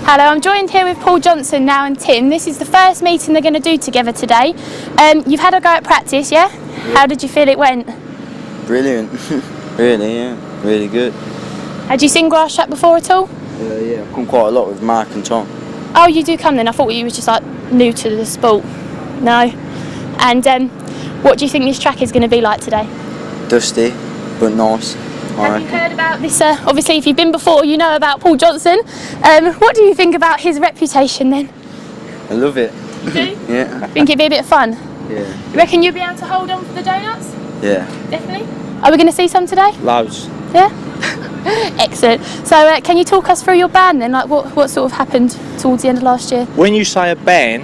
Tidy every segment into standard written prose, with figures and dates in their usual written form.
Hello, I'm joined here with Paul Johnson now and Tim. This is the first meeting they're going to do together today. You've had a go at practice, yeah? How did you feel it went? Brilliant. Really, yeah. Really good. Had you seen Grasstrack before at all? Yeah, I've come quite a lot with Mark and Tom. Oh, you do come then? I thought you was just like new to the sport. No. And what do you think this track is going to be like today? Dusty, but nice. Have you heard about this? Obviously, if you've been before, you know about Paul Johnson. What do you think about his reputation then? I love it. You do? Yeah. Think it'd be a bit of fun? Yeah. You reckon you'll be able to hold on for the donuts? Yeah. Definitely. Are we going to see some today? Loads. Yeah? Excellent. So can you talk us through your ban then? Like what sort of happened towards the end of last year? When you say a ban,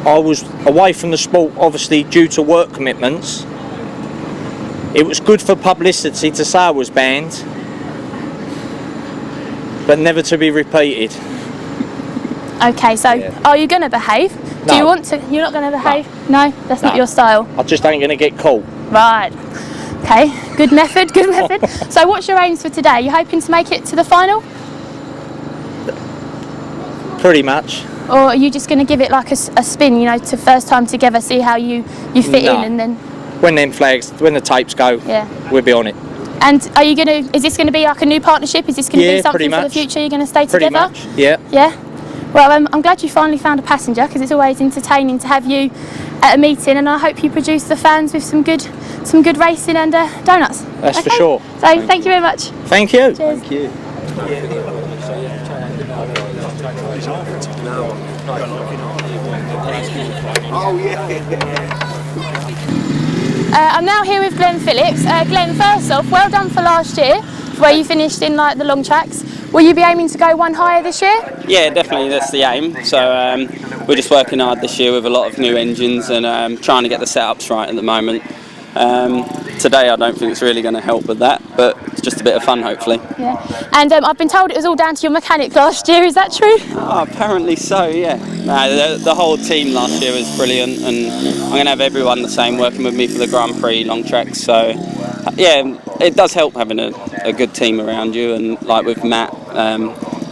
I was away from the sport obviously due to work commitments. It was good for publicity to say I was banned, but never to be repeated. Okay, so Are you going to behave? No. Do you want to? You're not going to behave? No, that's not your style. I just ain't going to get caught. Right. Okay, good method, good method. So what's your aims for today? You hoping to make it to the final? Pretty much. Or are you just going to give it like a spin, you know, to first time together, see how you fit in and then... When the tapes go, we'll be on it. And are you going to, is this going to be like a new partnership? Is this going to be something for the future? You're going to stay together? Pretty much, yeah. Yeah? Well, I'm glad you finally found a passenger because it's always entertaining to have you at a meeting, and I hope you produce the fans with some good racing and donuts. That's for sure. So thank you very much. Thank you. Cheers. Thank you. I'm now here with Glen Phillips. Glen, first off, well done for last year, where you finished in like the long tracks. Will you be aiming to go one higher this year? Yeah, definitely, that's the aim. So we're just working hard this year with a lot of new engines and trying to get the setups right at the moment. Today I don't think it's really going to help with that, but it's just a bit of fun hopefully. Yeah. And I've been told it was all down to your mechanic last year, is that true? Oh, apparently so, yeah. No, the whole team last year was brilliant, and I'm going to have everyone the same working with me for the Grand Prix long tracks, so yeah, it does help having a good team around you, and like with Matt,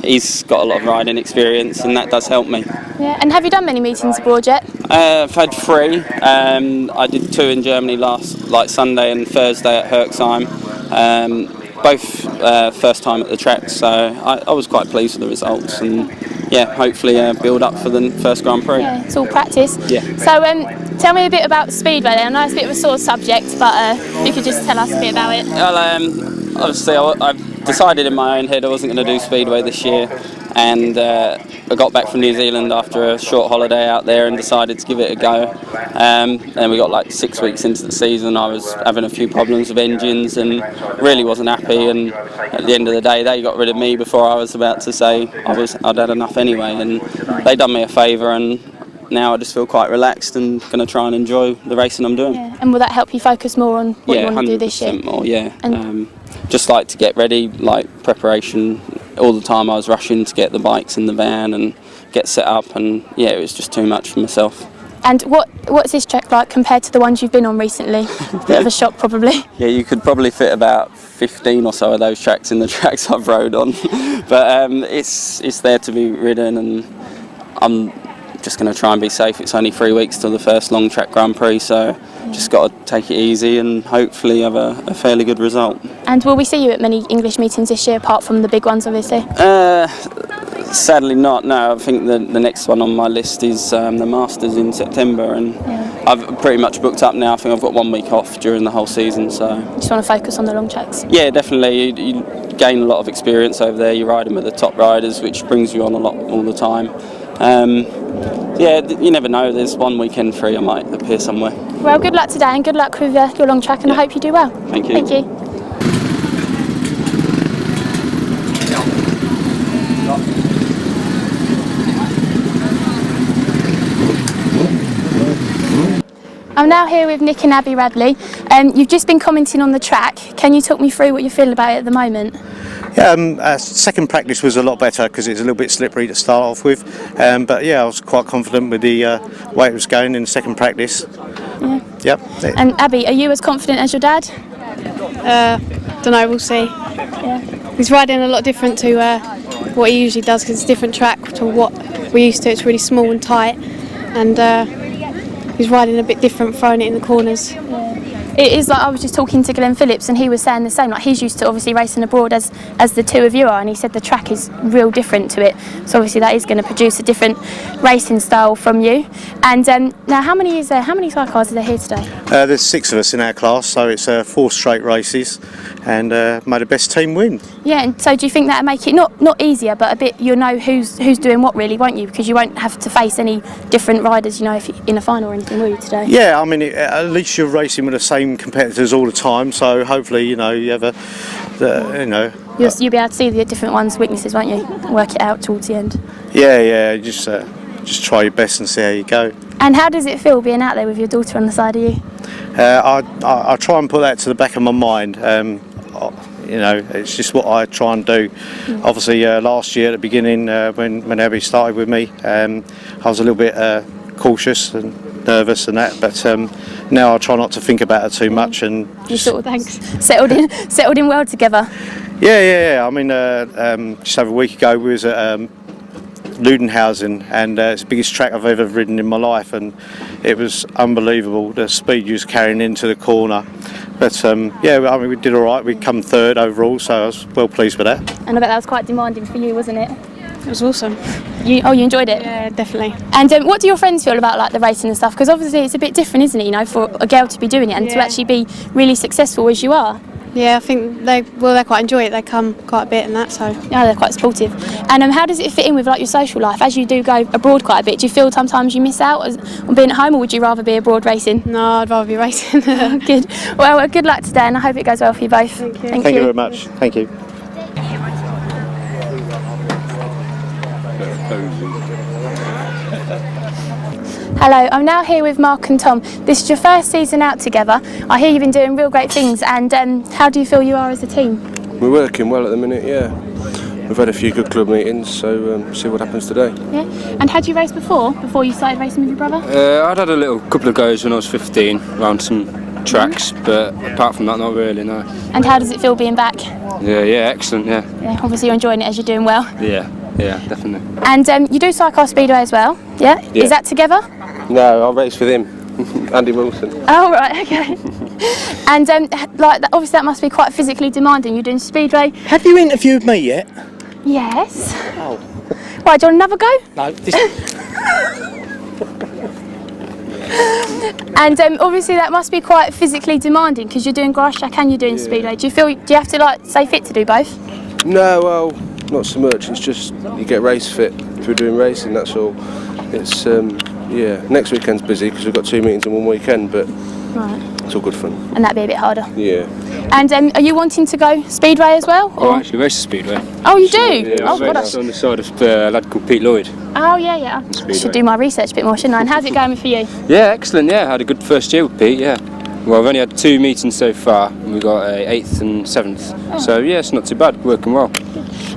he's got a lot of riding experience and that does help me. Yeah. And have you done many meetings abroad yet? I've had 3. I did 2 in Germany like Sunday and Thursday at Herxheim. Both first time at the track, so I was quite pleased with the results, and yeah, hopefully build up for the first Grand Prix. Yeah, it's all practice. Yeah. So tell me a bit about Speedway then. I know it's a bit of a sore subject, but if you could just tell us a bit about it. Well, obviously I've decided in my own head I wasn't going to do Speedway this year, and I got back from New Zealand after a short holiday out there and decided to give it a go. Then we got like 6 weeks into the season. I was having a few problems with engines and really wasn't happy, and at the end of the day they got rid of me before I was about to say I'd had enough anyway, and they done me a favour, and now I just feel quite relaxed and going to try and enjoy the racing I'm doing. Yeah. And will that help you focus more on what you want to do this year? 100% more, yeah. Just like to get ready, like preparation. All the time I was rushing to get the bikes in the van and get set up, and yeah, it was just too much for myself. And what's this track like compared to the ones you've been on recently? Bit of a shock probably. Yeah, you could probably fit about 15 or so of those tracks in the tracks I've rode on. But it's there to be ridden, and I'm just going to try and be safe. It's only 3 weeks till the first long track Grand Prix, so just got to take it easy and hopefully have a fairly good result. And will we see you at many English meetings this year, apart from the big ones obviously? Sadly not, no. I think the next one on my list is the Masters in September, and I've pretty much booked up now. I think I've got 1 week off during the whole season, so... You just want to focus on the long tracks? Yeah, definitely. You gain a lot of experience over there. You're riding with the top riders, which brings you on a lot all the time. Yeah, you never know. There's 1 weekend free. I might appear somewhere. Well, good luck today and good luck with your long track, and I hope you do well. Thank you. Thank you. I'm now here with Nick and Abby Radley. You've just been commenting on the track. Can you talk me through what you feel about it at the moment? Yeah, second practice was a lot better because it was a little bit slippery to start off with. But yeah, I was quite confident with the way it was going in the second practice. Yeah. Yep. And Abby, are you as confident as your dad? Don't know, we'll see. Yeah. He's riding a lot different to what he usually does because it's a different track to what we're used to. It's really small and tight, and he's riding a bit different, throwing it in the corners. It is like I was just talking to Glen Phillips and he was saying the same. Like he's used to obviously racing abroad as the two of you are, and he said the track is real different to it. So obviously that is going to produce a different racing style from you. And now, how many is there? How many sidecars are there here today? There's 6 of us in our class, so it's 4 straight races, and may the best team win. Yeah, and so do you think that'll make it not easier, but a bit, you'll know who's doing what really, won't you? Because you won't have to face any different riders, if you're in a final or anything, will you, today? Yeah, I mean, at least you're racing with the same competitors all the time, so hopefully, you have You'll be able to see the different ones' weaknesses, won't you? Work it out towards the end. Yeah, just try your best and see how you go. And how does it feel being out there with your daughter on the side of you? I try and put that to the back of my mind. It's just what I try and do. Obviously, last year at the beginning, when Abby started with me, I was a little bit cautious and nervous and that, but now I try not to think about it too much and you sort of settled in well together. Yeah. I mean, just over a week ago we was at Ludenhausen, and it's the biggest track I've ever ridden in my life, and it was unbelievable the speed you was carrying into the corner. But I mean, we did all right. We come 3rd overall, so I was well pleased with that. And I bet that was quite demanding for you, wasn't it? It was awesome. You enjoyed it? Yeah, definitely. And what do your friends feel about like the racing and stuff? Because obviously it's a bit different, isn't it? For a girl to be doing it and to actually be really successful as you are. Yeah, I think they quite enjoy it. They come quite a bit and that, so. Yeah, they're quite supportive. And how does it fit in with like your social life? As you do go abroad quite a bit, do you feel sometimes you miss out on being at home, or would you rather be abroad racing? No, I'd rather be racing. Good. Well, good luck today, and I hope it goes well for you both. Thank you. Thank you very much. Thank you. Hello, I'm now here with Mark and Tom. This is your first season out together. I hear you've been doing real great things, and how do you feel you are as a team? We're working well at the minute, yeah. We've had a few good club meetings, so see what happens today. Yeah. And had you raced before you started racing with your brother? I'd had a couple of goes when I was 15 around some tracks, but apart from that, not really, no. And how does it feel being back? Yeah, excellent, yeah. Yeah, obviously you're enjoying it as you're doing well. Yeah, definitely. And you do Sidecar Speedway as well, yeah? Is that together? No, I'll race with him, Andy Wilson. Oh, right, okay. And obviously that must be quite physically demanding. You're doing Speedway. Have you interviewed me yet? Yes. Oh. Right, do you want another go? No. And obviously that must be quite physically demanding because you're doing Grasstrack and you're doing Speedway. Do you have to stay fit to do both? No, well, not so much. It's just you get race fit through doing racing, that's all. It's, next weekend's busy because we've got 2 meetings in one weekend, but it's all good fun. And that'd be a bit harder. Yeah. And are you wanting to go Speedway as well? Or? I actually race the Speedway. Oh, you do? Yeah, Oh, God. on the side of a lad called Pete Lloyd. Oh, yeah. I should do my research a bit more, shouldn't I? And how's it going for you? Yeah, excellent, yeah. I had a good first year with Pete, yeah. Well, I've only had 2 meetings so far, and we got 8th and 7th. Oh. So, yeah, it's not too bad, working well.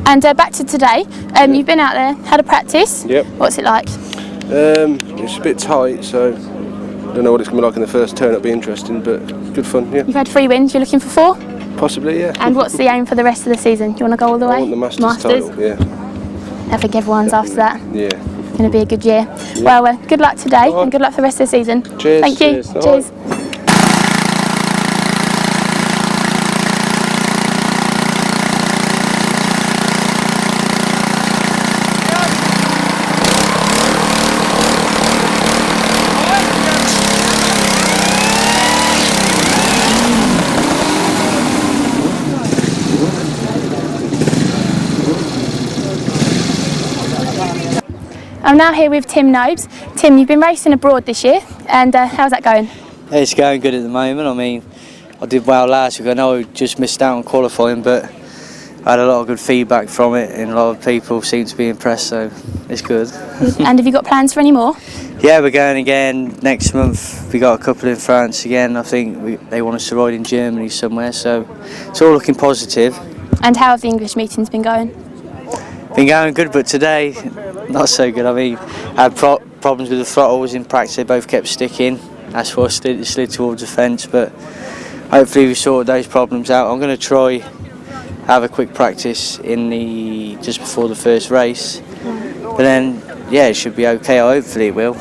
And back to today, you've been out there, had a practice. Yep. What's it like? It's a bit tight, so I don't know what it's going to be like in the first turn. It'll be interesting, but good fun, yeah. You've had 3 wins, you're looking for 4? Possibly, yeah. And what's the aim for the rest of the season? Do you want to go all the way? I want the Masters title, yeah. I think everyone's after that. Yeah. It's going to be a good year. Yeah. Well, good luck today and good luck for the rest of the season. Cheers. Thank you. Cheers. I'm now here with Tim Nobes. Tim, you've been racing abroad this year, and how's that going? It's going good at the moment. I mean, I did well last week. I know I just missed out on qualifying, but I had a lot of good feedback from it, and a lot of people seem to be impressed, so it's good. And have you got plans for any more? Yeah, we're going again next month. We got a couple in France again. I think they want us to ride in Germany somewhere, so it's all looking positive. And how have the English meetings been going? Been going good, but today not so good. I mean, I had problems with the throttles in practice. They both kept sticking. That's why I slid towards the fence, but hopefully we sorted those problems out. I'm going to try have a quick practice just before the first race. But then, yeah, it should be okay. Hopefully it will.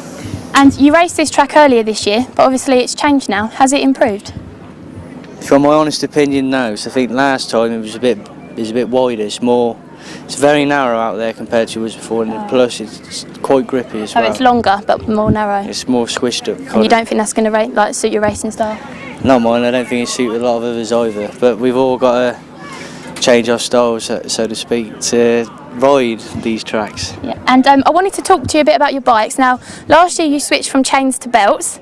And you raced this track earlier this year, but obviously it's changed now. Has it improved? From my honest opinion, no. So I think last time it was a bit wider. It's very narrow out there compared to it was before, and plus it's quite grippy as well. So it's longer but more narrow. It's more squished up. And you don't think that's going to suit your racing style? Not mine. I don't think it suits a lot of others either. But we've all got to change our styles, so to speak, to ride these tracks. Yeah. And I wanted to talk to you a bit about your bikes. Now, last year you switched from chains to belts.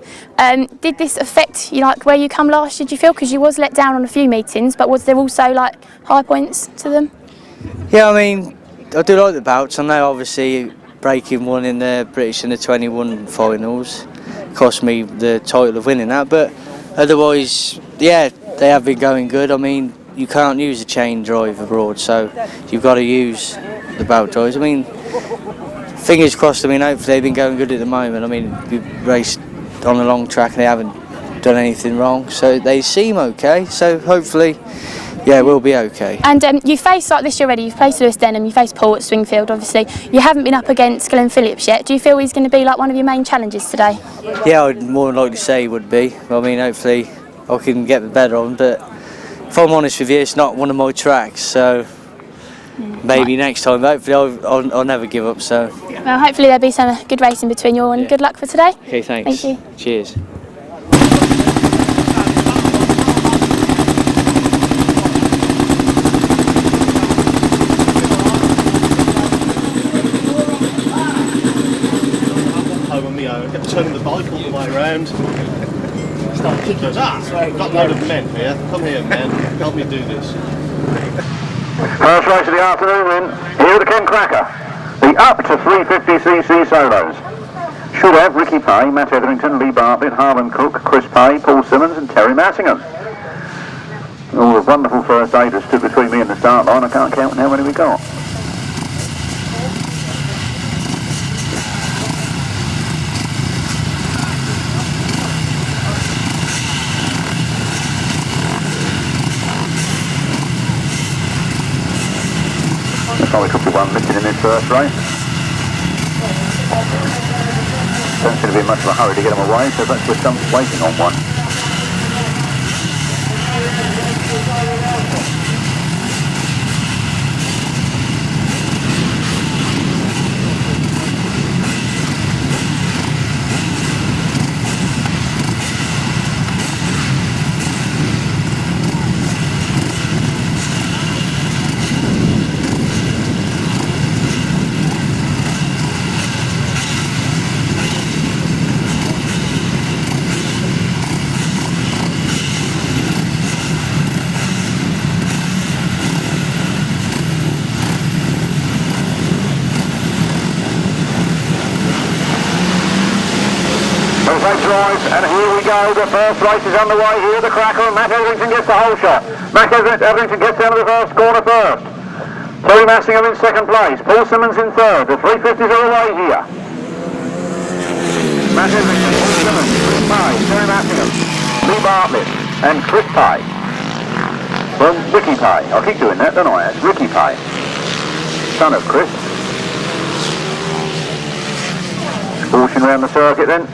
Did this affect you, like where you come last year? Do you feel, because you was let down on a few meetings, but was there also like high points to them? Yeah, I mean, I do like the belts. I know obviously breaking one in the British and the 21 finals cost me the title of winning that, but otherwise, yeah, they have been going good. I mean, you can't use a chain drive abroad, so you've got to use the belt drives. I mean, fingers crossed. I mean, hopefully they've been going good at the moment. I mean, we raced on a long track and they haven't done anything wrong, so they seem okay. So hopefully, yeah, we'll be okay. And you faced, like this year already, you've faced Lewis Denham, you faced Paul at Swingfield, obviously. You haven't been up against Glen Phillips yet. Do you feel he's going to be like one of your main challenges today? Yeah, I'd more than likely say he would be. I mean, hopefully I can get the better on, but if I'm honest with you, it's not one of my tracks, so maybe next time. Hopefully I'll never give up. So. Well, hopefully there'll be some good racing between you all, and good luck for today. Okay, thanks. Thank you. Cheers. Turn the bike all the way around. Start kicking. I've got a load of men here. Come here, men. Help me do this. First race of the afternoon then. Here with the Ken Kracker. The up to 350cc solos. Should have Ricky Pay, Matt Etherington, Lee Bartlett, Harlan Cook, Chris Pay, Paul Simmons and Terry Massingham. All the wonderful first aiders stood between me and the start line. I can't count how many we got. Probably could be one missing in this first race. Don't seem to be in much of a hurry to get them away, so that's with some waiting on one. And here we go, the first race is underway here, the Kracker, and Matt Etherington gets the whole shot. Matt Etherington gets down to the first corner first. Terry Massingham in second place, Paul Simmons in third, the 350s are away here. Matt Etherington, Paul Simmons, Chris Pay, Terry Massingham, Lee Bartlett and Chris Pay. Well, Ricky Pay, I keep doing that, don't I? It's Ricky Pay, son of Chris. Scorching around the circuit then.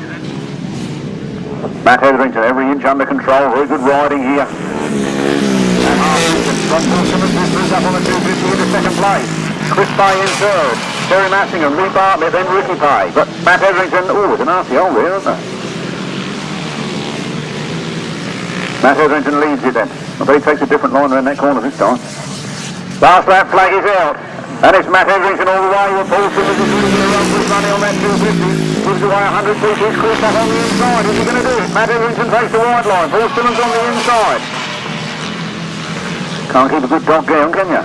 Matt Etherington, every inch under control, very good riding here. And Paul Simmons moves up on the 250 into second place. Chris Pay in third. Terry Massingham, Lee Bartlett, then Ricky Pay. But Matt Etherington, there's an RCO there, isn't there? Matt Etherington leads it then. I bet he takes a different line around that corner this time. Last lap flag is out. And it's Matt Etherington all the way, with Paul Simmons is really going to run with money on that 250. Gives away 100 cc's, Chris up on the inside. Is he going to do it? Matt Etherington takes the wide line. Paul Simmons on the inside. Can't keep a good dog down, can you?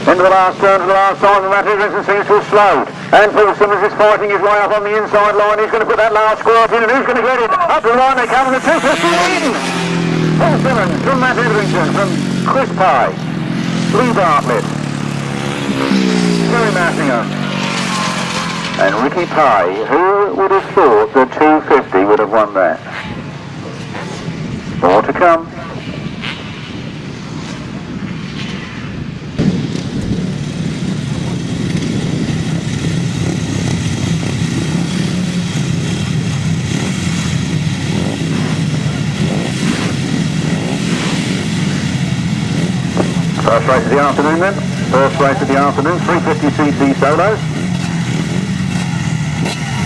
Into the last turn for the last time, and Matt Etherington seems to have slowed. And Paul Simmons is fighting his way up on the inside line. He's going to put that last squirt in, and who's going to get it? Up the line they come, and the 250 in! Paul Simmons from Matt Etherington, from Chris Pye, Lee Bartlett, Terry Massingham, and Ricky Pye. Who would have thought the 250 would have won that? More to come. First race of the afternoon then. First race of the afternoon, 350cc solos.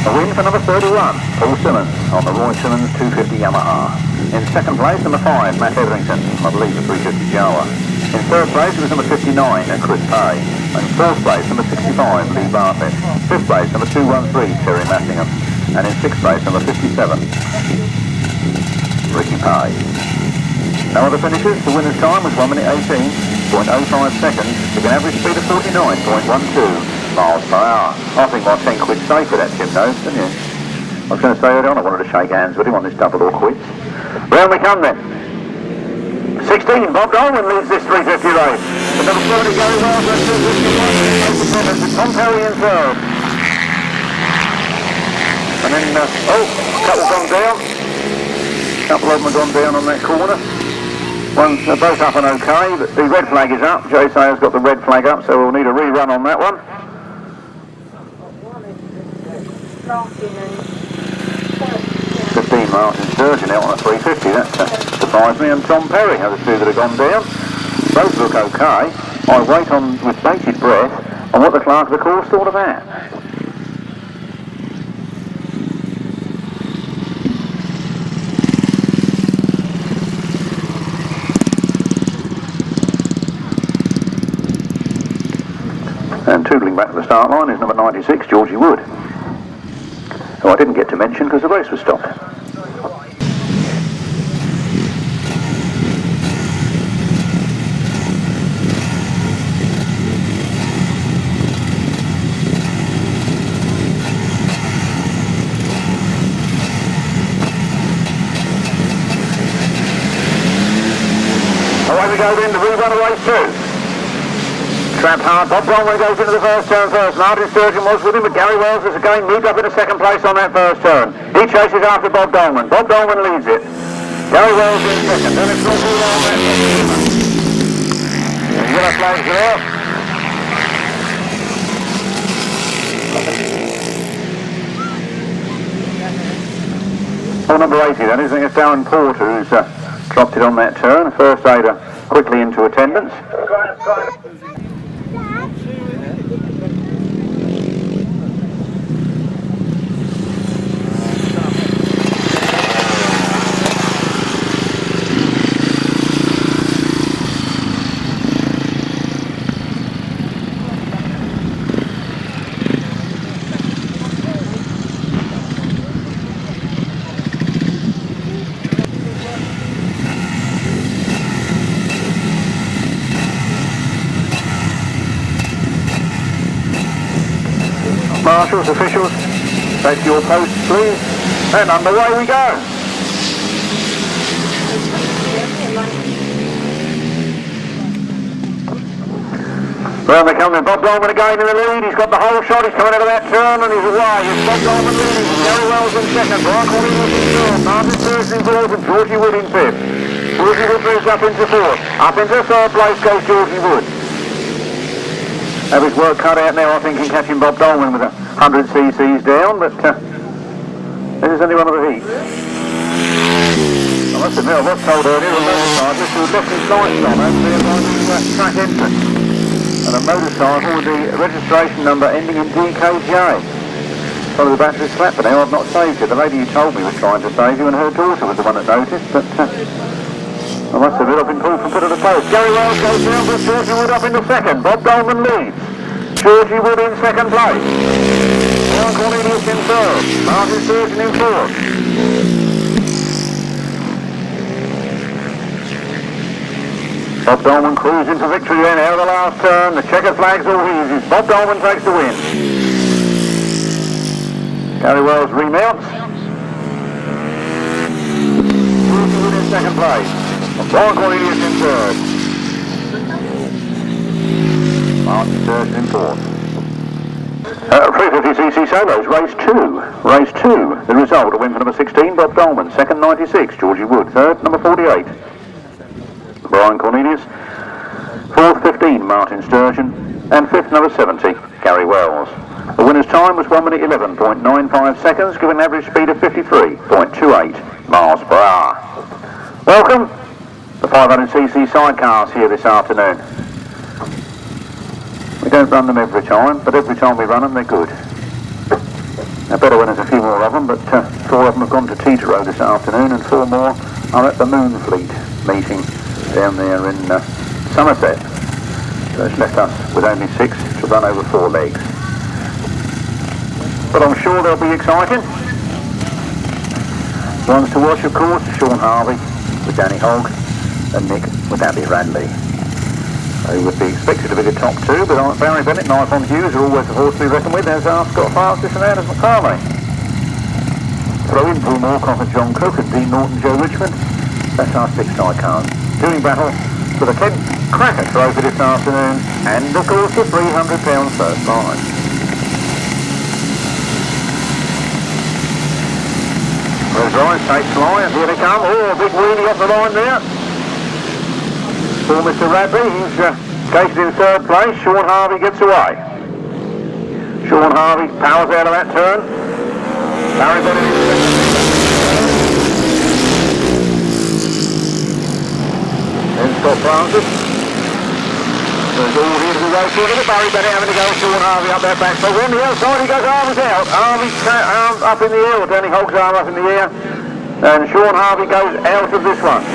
A win for number 31, Paul Simmons, on the Roy Simmons 250 Yamaha. In second place, number 5, Matt Etherington, I believe the 350 Jawa. In third place, it was number 59, Chris Pay. And fourth place, number 65, Lee Bartlett. Fifth place, number 213, Terry Massingham. And in sixth place, number 57, Ricky Pay. No other finishes. The winner's time was 1 minute 18.05 seconds, with an average speed of 49.12 miles per hour. I think my 10 quid safe for that, Jim Nobes, didn't you? I was going to say earlier on, I wanted to shake hands with him on this double or quits. Round we come then. 16, Bob Dolman leads this 350 race. The number 70 Gary Wells, that's 251. With Tom Perry in third. And then, a couple gone down. A couple of them have gone down on that corner. They're both up and okay, but the red flag is up. Jay Sayer's got the red flag up, so we'll need a rerun on that one. 15 Martyn Sturgeon out on a 350, that surprised me, and Tom Perry are the two that have gone down. Both look okay. I wait on with bated breath on what the clerk of the course thought of that. And tootling back to the start line is number 96, Georgie Wood, who I didn't get to mention because the race was stopped. Away we go then to rerun of race 2. Trapped hard, Bob Dolman goes into the first turn first. Martyn Sturgeon was with him, but Gary Wells has again moved up into second place on that first turn. He chases after Bob Dolman. Bob Dolman leads it. Gary Wells in second. Then it's not all on that. The yellow flags there. Oh, number 80 then. I think it's Darren Porter who's dropped it on that turn. First aider quickly into attendance. Marshals, officials, take your posts please, and underway we go. Round they come then, Bob Dolman again in the lead, he's got the whole shot, he's coming out of that turn and he's away. It's Bob Dolman leading, Gary Wells in second, Brian Colin in third, Martyn Sturgeon in fourth and Georgie Wood in fifth. Georgie Wood moves up into fourth, up into third place goes Georgie Wood. Have his work cut out now, I think, in catching Bob Dolman with 100 cc's down, but this is only one of the heats. I must admit, I was told earlier a motorcyclist who had left his lights on over there by the track entrance. And a motorcycle with the registration number ending in DKJ. Some of the batteries flat, but now I've not saved it. The lady who told me was trying to save you, and her daughter was the one that noticed, but I must admit I've been pulled from foot of the post. Gary Wells goes down, but Georgie Wood up into second. Bob Dolman leads. Georgie Wood in second place. Brian Cornelius in third. Martyn Sturgeon in fourth. Bob Dolman cruised into victory then out of the last turn. The checkered flag's all his. Bob Dolman takes the win. Gary Wells remounts. Georgie Wood in second place. Brian Cornelius in third. Martyn Sturgeon in fourth. 350cc solos, race 2. Race 2. The result, a win for number 16, Bob Dolman. Second, 96, Georgie Wood. Third, number 48, Brian Cornelius. Fourth, 15, Martyn Sturgeon. And fifth, number 70, Gary Wells. The winner's time was 1 minute 11.95 seconds, giving an average speed of 53.28 miles per hour. Welcome. The 500cc sidecars here this afternoon. don't run them every time, but every time we run them, they're good. Now, better when there's a few more of them, but 4 of them have gone to Teterow this afternoon, and 4 more are at the Moonfleet meeting down there in Somerset. So it's left us with only 6 to run over 4 legs. But I'm sure they'll be exciting. Ones to watch, of course, Shaun Harvey with Danny Hogg and Nick with Andi Radley. They would be expected to be the top 2, but Barrie, Bennett and Offen Hughes are always a horse to be reckoned with, as are Scott Francis and Anders McFarlane. Throw in Paul Moorcock and John Cook and Dean Norton, Joe Richmond. That's our 6 sidecars. Doing battle for the Kent Kracker Trophy this afternoon, and of course the £300 first prize. There's Ryan, takes line, here they come. Oh, a big wheelie off the line there. For Mr. Radley, he's gated in 3rd place. Shaun Harvey gets away. Shaun Harvey powers out of that turn. Barrie Bennett in 2nd. Then Scott Francis. There's all here to be raced with it. Barrie Bennett having to go. Shaun Harvey up that back. So on the outside he goes, Harvey's out. Harvey's arm up in the air, or Danny Hogg's arm up in the air. And Shaun Harvey goes out of this one.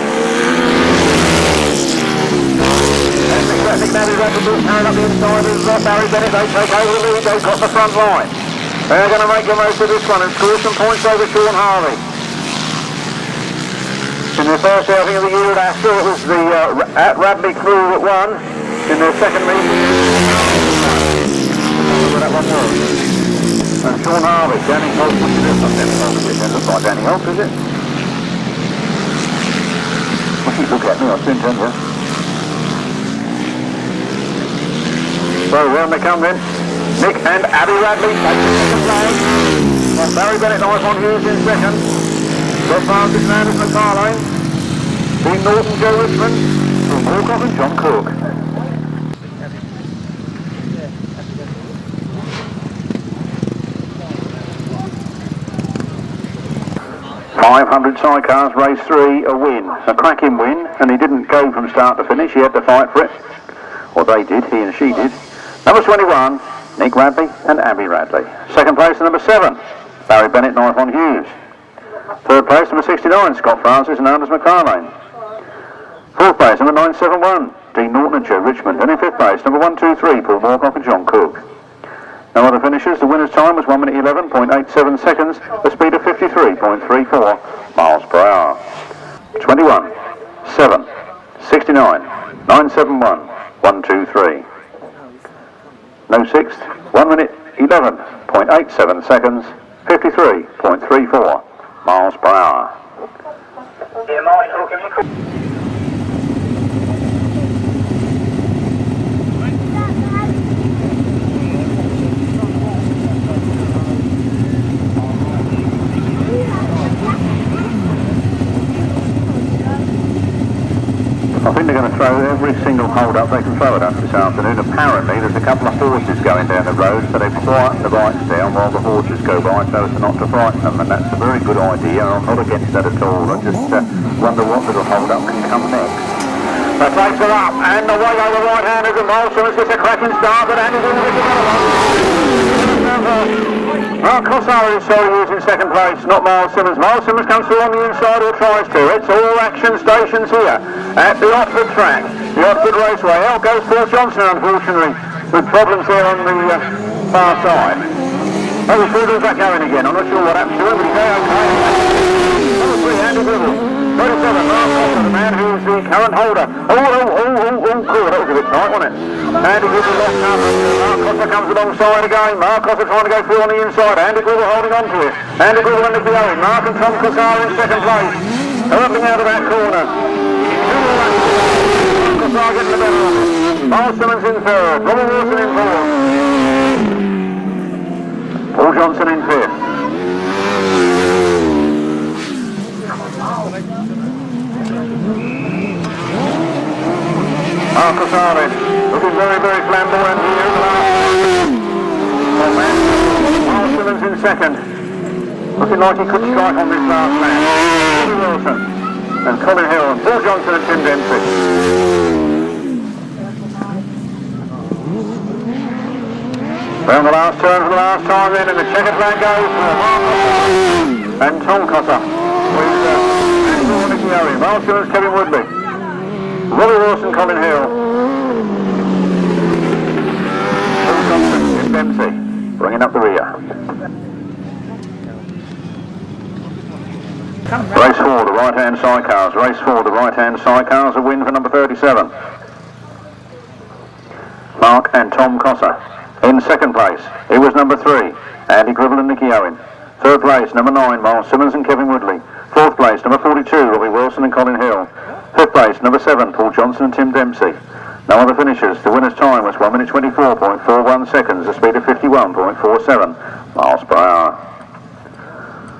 Nick Nabby's up the ball, carrying up the inside of Barrie Bennett. They take over the lead, they've got the front line. They're going to make the most of this one and score some points over Shaun Harvey. In their first outing of the year at Astor, it was the at Radley crew that won. In their second meeting, where that one was. And Shaun Harvey, Danny Holt, which is it? Not Danny Holt, is it? It looks like Danny Holt, is it? Well, you look at me, I'll soon tell you. So round they come then. Nick and Andi Radley take the second place. Barrie Bennett, Offen Hughes in 2nd. Scott Francis and Anders McFarlane. Dean Norton, Joe Richmond. From Moorcock and John Cook. .500 sidecars, race 3, a win. A cracking win, and he didn't go from start to finish, he had to fight for it. Or they did, he and she did. Number 21, Nick Radley and Andi Radley. 2nd place, number 7, Barrie Bennett and Offen Hughes. 3rd place, number 69, Scott Francis and Anders McFarlane. 4th place, number 971, Dean Norton and Joe Richmond. And in 5th place, number 123, Paul Moorcock and John Cook. No other finishers. The winner's time was 1 minute 11.87 seconds, the speed of 53.34 miles per hour. 21, 7, 69, 971, 123. No 6th, 1 minute 11.87 seconds, 53.34 miles per hour. I think they're going to throw every single hold up they can throw at us this afternoon. Apparently there's a couple of horses going down the road, so they've quietened the bikes down while the horses go by so as not to frighten them, and that's a very good idea. I'm not against that at all. I just wonder what little hold up can come next. The flags are up and away go the right-handers, and Myles Simmons gets a cracking start, but Andy's going to get another one. Cossar is in 2nd place, not Myles Simmons. Myles Simmons comes through on the inside or tries to. It's all action stations here at the Otford track, the Otford Raceway. Out goes Paul Johnson, unfortunately, with problems there on the far side. Oh, where's that going again? I'm not sure what happened to him, but he's okay. Number 3, Andi Gribble. 37, Mark Cossar, the man who's the current holder. Cool, that was a bit tight, wasn't it? Andi Gribble lost up. Mark Cossar comes alongside again. Mark Cossar trying to go through on the inside. Andi Gribble holding on to it. Andi Gribble and Nicky Owen. Mark and Tom Cossar in 2nd place. Hurling out of that corner. Mark Cossar getting the better of it. Myles Simmons in 3rd. Robbie Wilson in 4th. Paul Johnson in 5th. Cossar looking very, very flamboyant here in the last Myles Simmons in 2nd. Looking like he could strike on this last lap. Robbie Wilson and Colin Hill and Paul Johnson and Tim Dempsey. Round the last turn for the last time then, and the checkered flag goes for Martyn and Tom Cossar with Nicky Owen, Myles, Simmons, Kevin Woodley, Robbie Wilson, Colin Hill, Tim Dempsey bringing up the rear. Race 4, the right-hand sidecars. Race 4, the right-hand sidecars. A win for number 37. Mark and Tom Cossar. In second place, it was number 3, Andi, Gribble and Nicky Owen. Third place, number 9, Myles, Simmons and Kevin Woodley. Fourth place, number 42, Robbie Wilson and Colin Hill. Fifth place, number 7, Paul Johnson and Tim Dempsey. No other finishers. The winner's time was 1 minute 24.41 seconds, a speed of 51.47 miles per hour.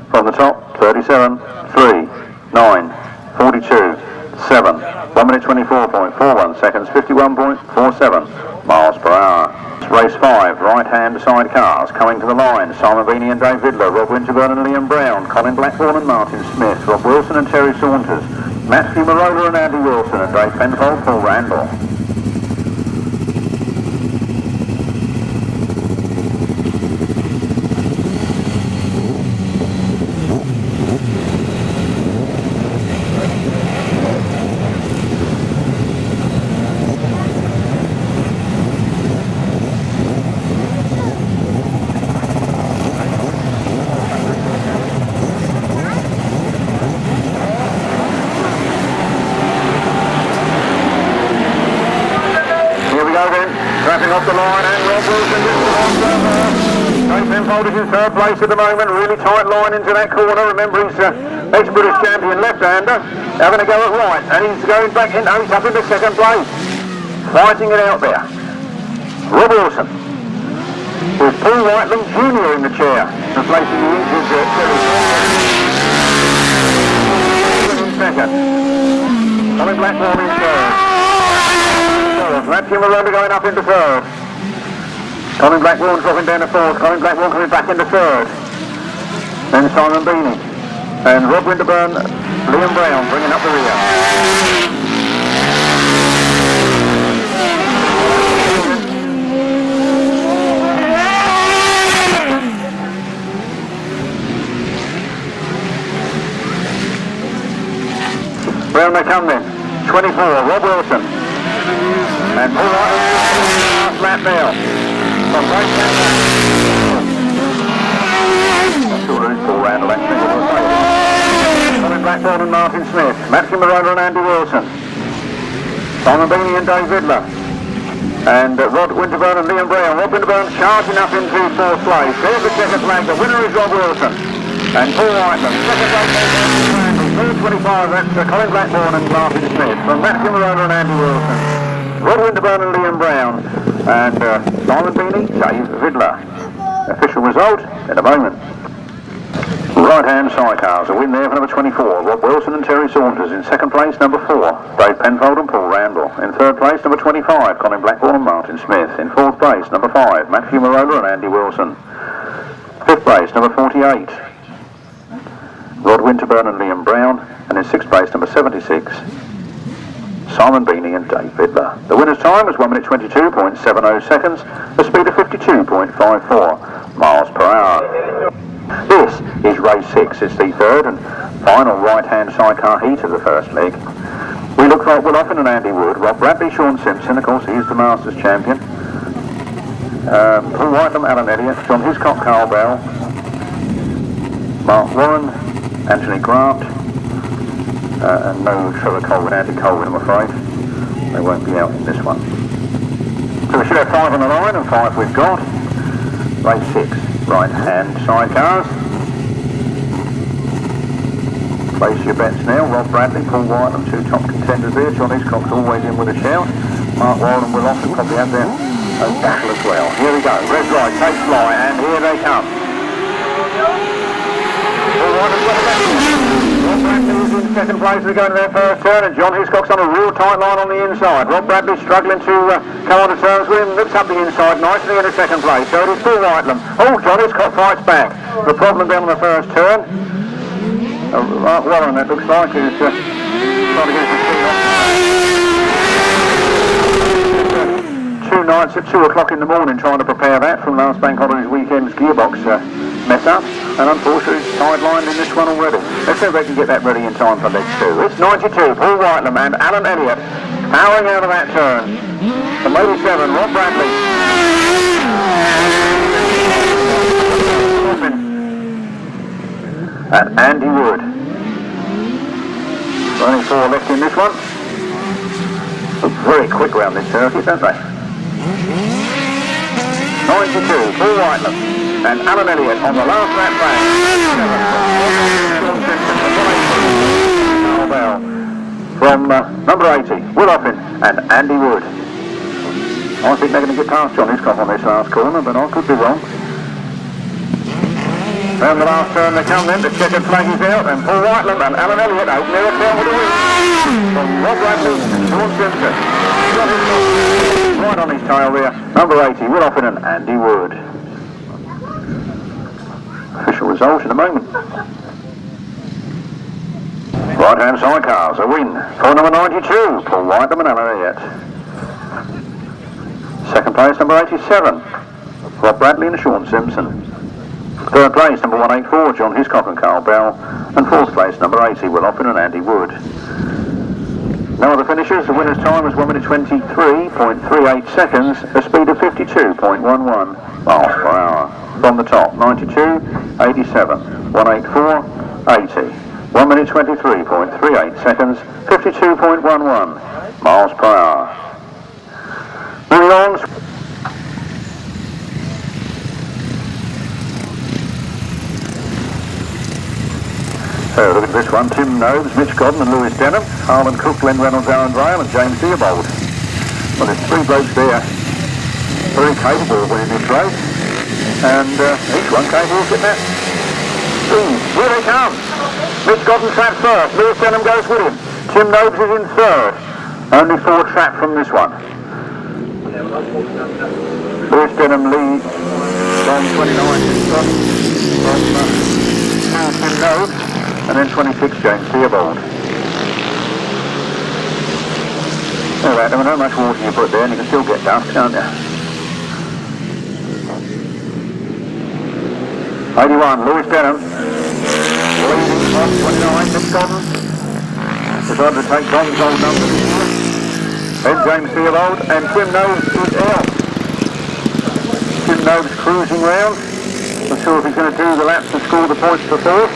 From the top, 37, 3, 9, 42, 7, 1 minute 24.41 seconds, 51.47 miles per hour. Race 5, right-hand sidecars, coming to the line. Simon Beanie and Dave Vidler, Rob Winterburn and Liam Brown, Colin Blackbourn and Martyn Smith, Rob Wilson and Terry Saunders, Matt Fumarola and Andy Wilson and Dave Penfold for Randall. Off the line, and Rob Wilson gets the line. Dave Penfold is in third place at the moment, really tight line into that corner. Remember, he's ex-British champion left-hander, having a go at right, and he's going back in, he's up into second place. Fighting it out there. Rob Wilson, with Paul Whitelam Jr. in the chair, replacing the injured in second. Colin Blackbourn in third. Matt Fumarola going up into third. Colin Blackbourn dropping down to fourth. Colin Blackbourn coming back into third. Then Simon Beanie. And Rob Winterburn, Liam Brown bringing up the rear. Round they come then. 24, Rob Wilson. And Paul last lap now. From right down I'm sure it is Paul Randall actually. Colin Blackbourn and Martyn Smith. Matt Fumarola and Andy Wilson. Simon Beanie and Dave Vidler. And Rod Winterburn and Liam Brown. Rob Winterburn charging up into fourth place. There's the checkered flag. The winner is Rob Wilson. And Paul Whitelam. Second place is Randall. Third 25, that's Colin Blackbourn and Martyn Smith. From Matt Fumarola and Andy Wilson. Rod Winterburn and Liam Brown, and Simon Beanie, Dave Vidler. Official result in a moment. Right-hand sidecars, a win there for number 24, Rob Wilson and Terry Saunders. In second place, number 4, Dave Penfold and Paul Randall. In third place, number 25, Colin Blackbourn and Martyn Smith. In fourth place, number 5, Matt Fumarola and Andy Wilson. Fifth place, number 48, Rod Winterburn and Liam Brown. And in sixth place, number 76, Simon Beanie and Dave Vidler. The winner's time was 1 minute 22.70 seconds, a speed of 52.54 miles per hour. This is race 6. It's the third and final right-hand sidecar heat of the first leg. We look for Will Offen and Andy Wood, Rob Radley, Shaun Simpson, of course he's the Masters champion, Paul Whitelam, Alan Elliott, John Hiscock, Carl Bell, Mark Warren, Anthony Grant, and no Trevor Colin, Andy Colin, I'm afraid. They won't be out in this one. So we should have 5 on the line, and 5 we've got. Race 6, right-hand sidecars. Place your bets now. Rob Radley, Paul Whitelam, 2 top contenders there. John Hiscock's always in with a shout. Mark Warren and Will Offen probably have their own battle as well. Here we go. Red right, take fly, and here they come. Paul Whitelam's got a back. Rob Radley is in second place. They're going to their first turn, and John Hiscock's on a real tight line on the inside. Rob Radley struggling to come on to terms with him. Lifts up the inside nicely in a second place. So it is Paul Whitelam. Oh, John Hiscock fights back. The problem down on the first turn. Mark Warren, that looks like, is trying to get his feet off. 2 2 nights at 2 o'clock in the morning trying to prepare that from last bank holidays weekend's gearbox mess up, and unfortunately it's sidelined in this one already. Let's see if they can get that ready in time for leg 2. It's 92, Paul Whitelam and Alan Elliott powering out of that turn. From 87, Rob Radley. And Andy Wood. Only 4 left in this one. Look very quick round this circuit, don't they? 92, Paul Whitelam and Alan Elliott on the last lap back. From number 80, Will Offen and Andy Wood. I think they're going to get past John Hiscock on this last corner, but I could be wrong. Round the last turn they come then, the checkered flag is out, and Paul Whitelam and Alan Elliott open their account with a win. From Rob Radley and Shaun Simpson. Right on his tail there, number 80, Will Offen and Andy Wood. Official result in a moment. Right-hand Sidecars, a win for number 92, Paul Whitelam and Alan Elliott. Second place, number 87, Rob Radley and Shaun Simpson. Third place, number 184, John Hiscock and Carl Bell. And fourth place, number 80, Will Offen and Andy Wood. No other finishers. The winner's time was 1 minute 23.38 seconds, a speed of 52.11 miles per hour. From the top, 92, 87, 184, 80. 1 minute 23.38 seconds, 52.11 miles per hour. Moving on. So look at this one, Tim Nobes, Mitch Godden and Lewis Denham, Harlan Cook, Glenn Reynolds, Owen Graham and James Theobald. Well, there's 3 blokes there, very capable of winning this race, and each one capable of getting that. Here they come. Mitch Godden trapped first, Lewis Denham goes with him, Tim Nobes is in third, only 4 trapped from this one. Lewis Denham leads from 29 from Tim Nobes. And then 26, James Theobald. All right, no matter how much water you put there, and you can still get dust, can't you? 81, Lewis Denham. Leading from 29, Mitch Godden. Decided to take Don's old number this year. Then James Theobald, and Tim Nobes is out. Tim Nobes cruising round. Not sure if he's going to do the laps and score the points for fourth,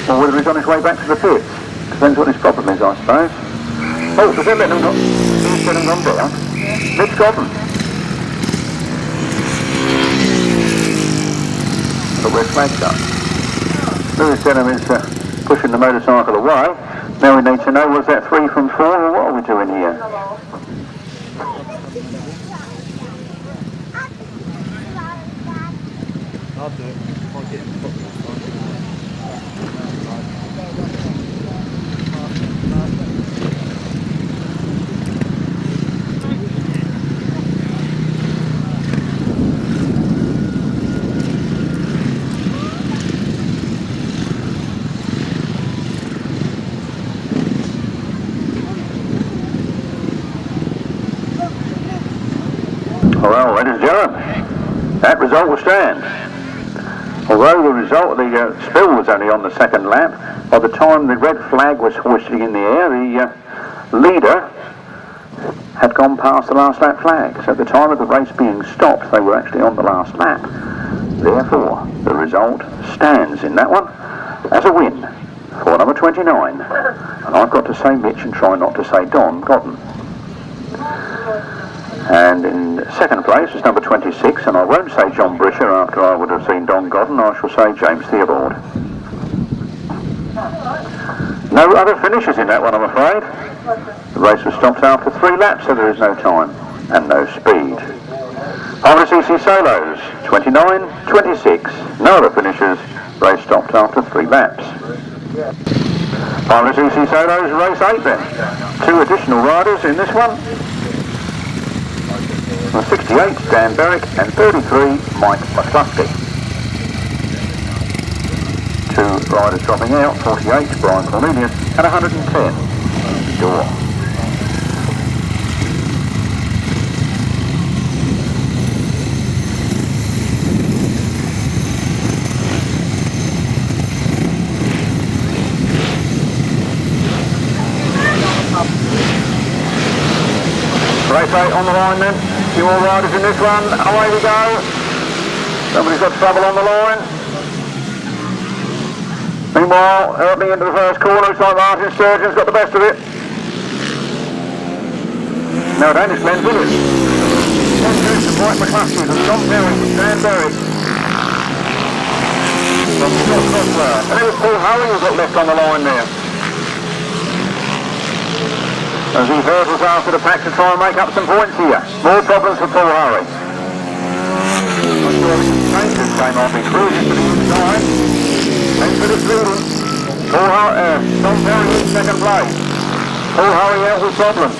or whether he's on his way back to the pit. Depends what his problem is, I suppose. Oh, has Denham gone down? Mitch Godden. But we're flagged up. Lewis Denham is pushing the motorcycle away. Now we need to know, was that 3 from 4, or what are we doing here? I'll do it. I'll get it. Well, ladies and gentlemen, that result will stand. Although the result of the spill was only on the second lap, by the time the red flag was hoisted in the air, the leader had gone past the last lap flag. So at the time of the race being stopped, they were actually on the last lap. Therefore, the result stands in that one as a win for number 29. And I've got to say Mitch and try not to say Don Godden. And in second place is number 26, and I won't say John Brisher after I would have seen Don Godden, I shall say James Theobald. No other finishes in that one, I'm afraid. The race was stopped after 3 laps, so there is no time and no speed. RCC Solos, 29, 26, no other finishes, race stopped after 3 laps. RCC Solos, race 8 then. 2 additional riders in this one. 68, Dan Berwick, and 33, Mike McCluskey. 2 riders dropping out, 48, Brian Cornelius, and 110, Dorr. on the line then. Few more riders in this one. Away we go. Somebody's got trouble on the line. Meanwhile, opening into the first corner, looks like Martyn Sturgeon's got the best of it. No, don't, it's Glen Phillips. Glen Phillips and White McCluskey from John Perry from Dan Barrie. From Scott Cossar. And it was Paul Harvey who got left on the line there. As he hurdles after the pack to try and make up some points here. More problems for Paul Harvey. Not sure if he can change this game off. He cruises to the inside. Glen Phillips leading. John Perry in second place. Paul Harvey out with problems.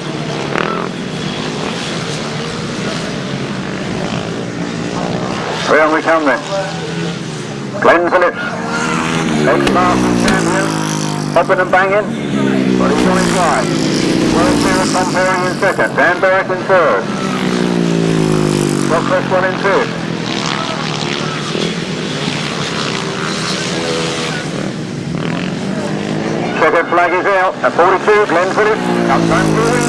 Round we come then. Glen Phillips, ex-Martyn champion, hopping and banging, but he's on his way. Well clear of Tom Perry in second, Dan Barrie in third. Got Cresswell in fifth. Checkered flag is out, at 42, Glen Phillips comes home to win.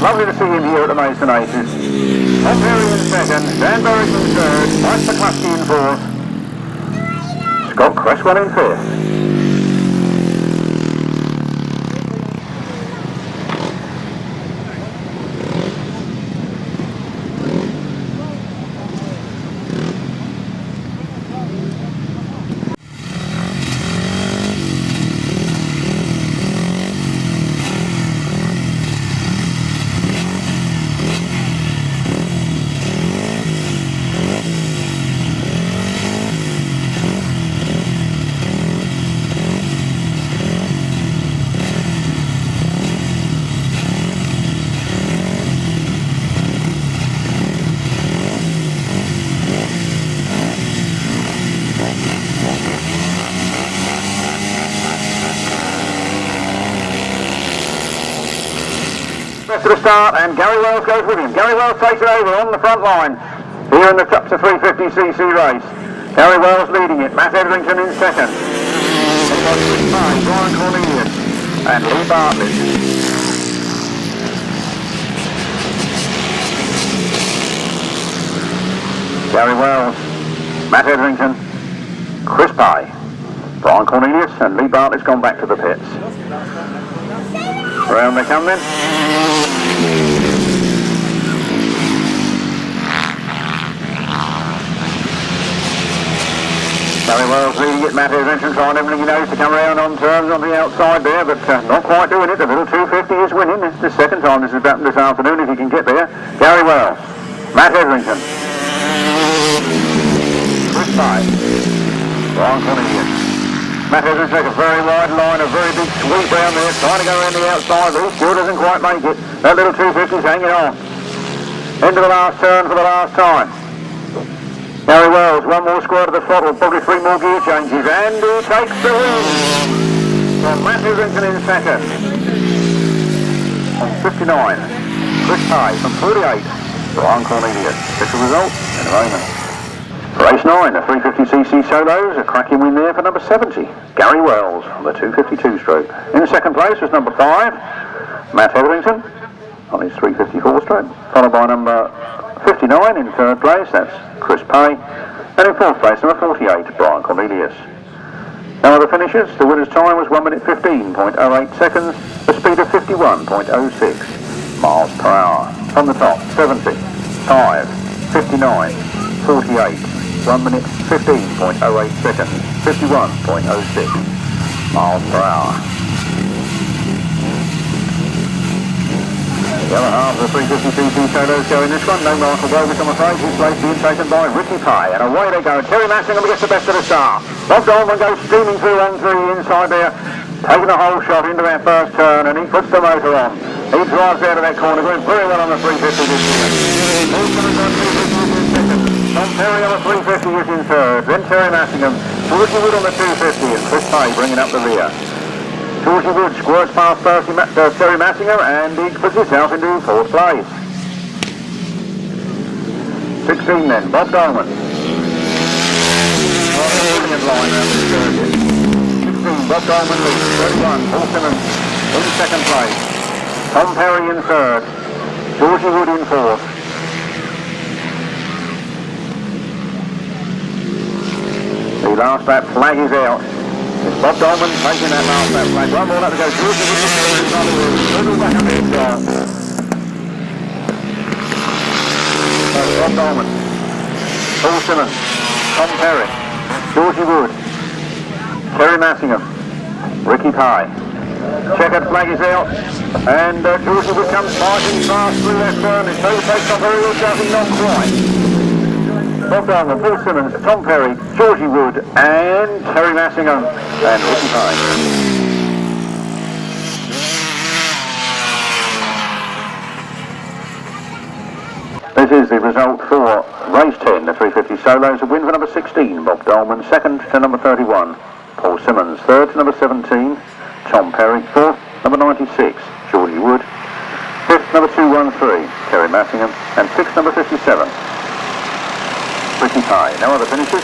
Lovely to see him here at the Mason Aces. Tom Perry in second, Dan Barrie in third, White McCluskey in fourth, Scott Cresswell in fifth. To the start, and Gary Wells goes with him. Gary Wells takes it over on the front line here in the up to 350cc race. Gary Wells leading it, Matt Edrington in second. Brian Cornelius and Lee Bartlett. Gary Wells, Matt Edrington, Chris Pye, Brian Cornelius and Lee Bartlett's gone back to the pits. Around they come then. Gary Wells leading it, Matt Edrington trying everything he knows to come around on terms on the outside there, but not quite doing it. The little 250 is winning. It's the second time this has happened this afternoon if he can get there. Gary Wells, Matt Edrington, Chris Pye, Brian Cornelius. Matt Edrington takes a very wide line, a very big sweep round there, trying to go around the outside, but he still doesn't quite make it. That little 250's hanging on. Into the last turn for the last time. Gary Wells, one more square to the throttle, probably three more gear changes, and he takes the win. From Matt Edrington in second. On 59, Chris Pye from 48, Brian Cornelius. Official result in a moment. For race 9, the 350cc solos, a cracking win there for number 70, Gary Wells on the 252 stroke. In second place was number 5, Matt Edrington on his 354 stroke, followed by number 59 in third place, that's Chris Pye, and in fourth place number 48, Brian Cornelius. Now the finishers, the winner's time was 1 minute 15.08 seconds, the speed of 51.06 miles per hour. From the top, 70, 5, 59, 48, 1 minute 15.08 seconds, 51.06 miles per hour. The other half of the 350cc solos go in this one. No Michael Bogus, I'm afraid. His place being taken by Ricky Pye. And away they go. Terry Massingham gets the best of the start. Bob Dolman goes steaming through on 3 inside there, taking a whole shot into that first turn, and he puts the motor on. He drives out of that corner, going very well on the 350 this year. Wilson has got 250 in second. Tom Perry on the 350 is in third. Then Terry Massingham. Georgie Wood on the 250 and Chris Pye bringing up the rear. Georgie Wood squirts past Terry Massingham and he puts himself into fourth place. 16 then, Bob Dolman. Brilliant line around the circuit. 16, Bob Dolman leads. 31, Paul Simmons in second place. Tom Perry in third. Georgie Wood in fourth. The last lap flag is out. It's Bob Dolman taking that last lap flag. One more lap to go. Georgie Wood in fourth. Back up in Bob Dolman, Paul Simmons, Tom Perry, Georgie Wood, Terry Massingham, Ricky Pye. Checkered flag is out, and Georgie Wood comes marching fast through that turn. His toe takes on very well, shouting not quite. Bob Dolman, Paul Simmons, Tom Perry, Georgie Wood, and Terry Massingham, and Ricky Pye. This is the result for race 10, the 350 solos. A win for number 16, Bob Dolman. Second to number 31, Paul Simmons. Third to number 17, Tom Perry. Fourth, number 96, Georgie Wood. Fifth, number 213, Terry Massingham. And sixth, number 57, Ricky Pye. No other finishes.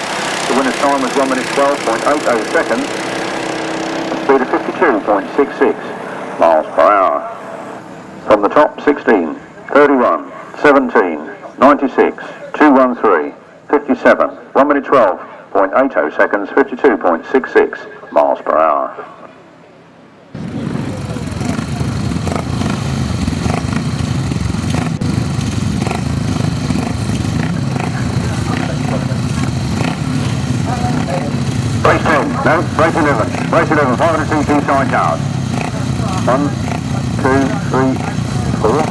The winner's time was 1 minute 12.80 seconds. A speed of 52.66 miles per hour. From the top, 16, 31, 17, 96, 213, 57, 1 minute 12.80 seconds, 52.66 miles per hour. Race 10, no, race 11, race 11, 500cc sidecars. 1, 2, 3, 4.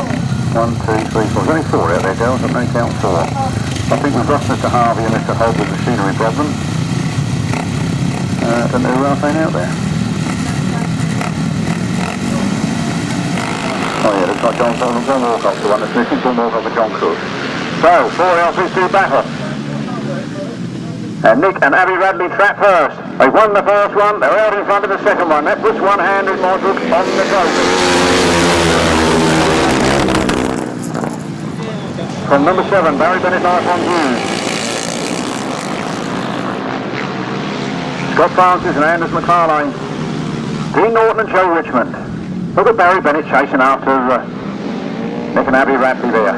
1, 2, 3, 4. There's only 4 out there, girls. I don't count 4. I think we've lost Mr. Harvey and Mr. Holt with machinery problem. I don't know who else ain't out there. Oh yeah, looks like John Walcott's the one that's missing. John Walcott for John Cook. So, 4 else's to battle. And Nick and Abby Radley trap first. They've won the first one. They're out in front of the second one. That puts one hand in my book on the trophy. From number 7, Barrie Bennett, Nice on Hughes. Scott Francis and Anders McFarlane. Dean Norton and Joe Richmond. Look at Barrie Bennett chasing after Nick and Abby Radley there.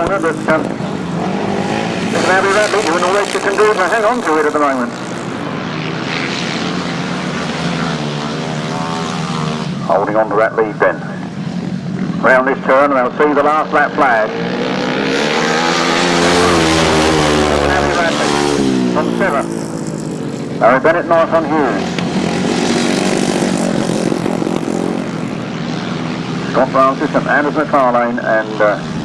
But Nick and Abby Radley doing all they can do to hang on to it at the moment. Holding on to that lead then. Round this turn and they'll see the last lap flag. From 7. Barrie Bennett, Nice on Hughes. Scott Francis and Anders McFarlane and